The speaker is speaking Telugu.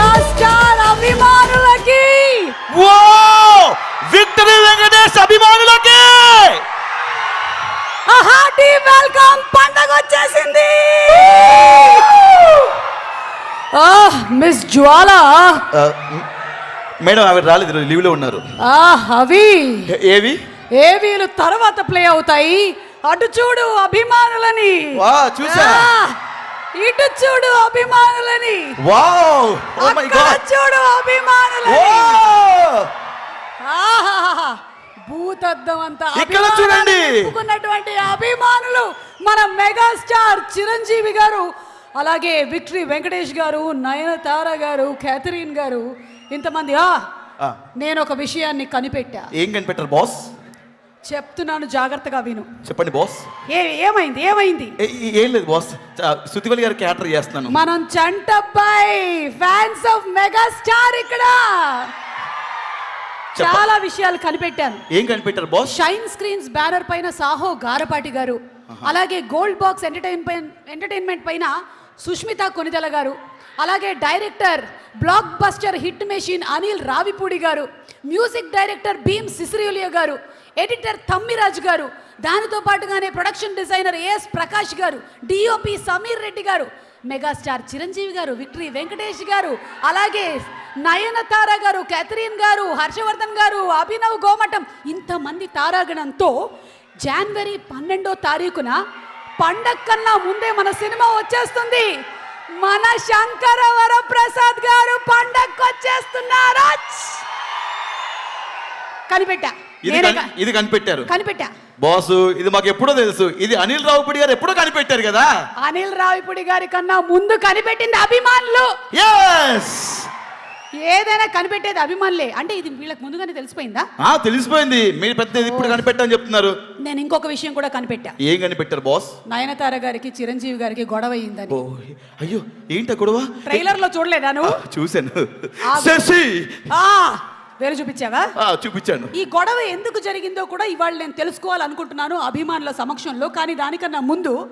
మెగాస్టార్ అభిమానులకి విక్టరీ వెంకటేష్ అభిమానులకి హార్టీ వెల్కమ్. పండగ వచ్చేసింది. మిస్ జ్వాల మేడం ఆవిడ రాలేదు, లీవ్ లో ఉన్నారు. అవి ఏవీలు తర్వాత ప్లే అవుతాయి. అటు చూడు అభిమానులని, చూసా. ఇటు చూడు అభిమానులని, చూడు అభిమానులని. భూతద్దం అంతా ఇక్కడ చూడండి. అభిమానులు మన మెగాస్టార్ చిరంజీవి గారు, అలాగే విక్టరీ వెంకటేష్ గారు, నయనతార గారు, క్యాథరిన్ గారు, ఇంతమంది. నేను ఒక విషయాన్ని కనిపెట్టా. ఏం కనిపెట్టారు బాస్? చెప్తున్నాను, జాగ్రత్తగా విను. చెప్పండి బాస్. ఏమైంది? ఏం లేదు బాస్, శృతివల్లి గారు క్యాటర్ చేస్తున్నాను. మనం చంటబ్బాయి ఫ్యాన్స్ ఆఫ్ మెగాస్టార్ ఇక్కడ చాలా విషయాలు కనిపెట్టాను. ఏం కనిపెట్టారు బాస్? షైన్ స్క్రీన్స్ బ్యానర్ పైన సాహో గారపాటి గారు, అలాగే గోల్డ్ బాక్స్ ఎంటర్టైన్మెంట్ పైన సుష్మిత కొనిదల గారు, అలాగే director block buster hit machine Anil Ravipudi గారు, మ్యూజిక్ డైరెక్టర్ భీమ్ సిసిరియలియా గారు, ఎడిటర్ తమ్మిరాజు గారు, దానితో పాటుగానే ప్రొడక్షన్ డిజైనర్ ఏఎస్ ప్రకాష్ గారు, డిఓపి సమీర్ రెడ్డి గారు, మెగాస్టార్ చిరంజీవి గారు, విక్టరీ వెంకటేష్ గారు, అలాగే నయనతార గారు, క్యాథరిన్ గారు, హర్షవర్ధన్ గారు, అభినవ్ గోమటం, ఇంతమంది తారాగణంతో జనవరి 12వ తారీఖున పండగ కన్నా ముందే మన సినిమా వచ్చేస్తుంది. మన శంకర వరప్రసాద్ గారు పండగకు వచ్చేస్తున్నారు. కనిపెట్టా. ఇది కనిపెట్టా బాసు. ఇది మాకు ఎప్పుడో తెలుసు. ఇది అనిల్ రావిపూడి గారు ఎప్పుడో కనిపెట్టారు కదా. అనిల్ రావిపూడి గారి కన్నా ముందు కనిపెట్టింది అభిమానులు. ఏదైనా కనిపెట్టేది అభిమానులే. అంటే ఇది వీళ్ళకి ముందుగానే తెలిసిపోయిందా? తెలిసిపోయింది. మీరు పెద్ద ఇప్పుడు కనిపెట్టని చెప్తున్నారు. నేను ఇంకొక విషయం కూడా కనిపెట్టా. ఏం కనిపెట్టారు బాస్? నయనతార గారికి చిరంజీవి గారికి గొడవ అయిందని. అయ్యో, ఏంట గొడవ? ట్రైలర్ లో చూడలేదా నువ్వు? చూశాను. వేలు చూపించావా? చూపించాను. ఈ గొడవ ఎందుకు జరిగిందో కూడా ఇవాళ నేను తెలుసుకోవాలనుకుంటున్నాను అభిమానుల సమక్షంలో. కానీ దానికన్నా ముందు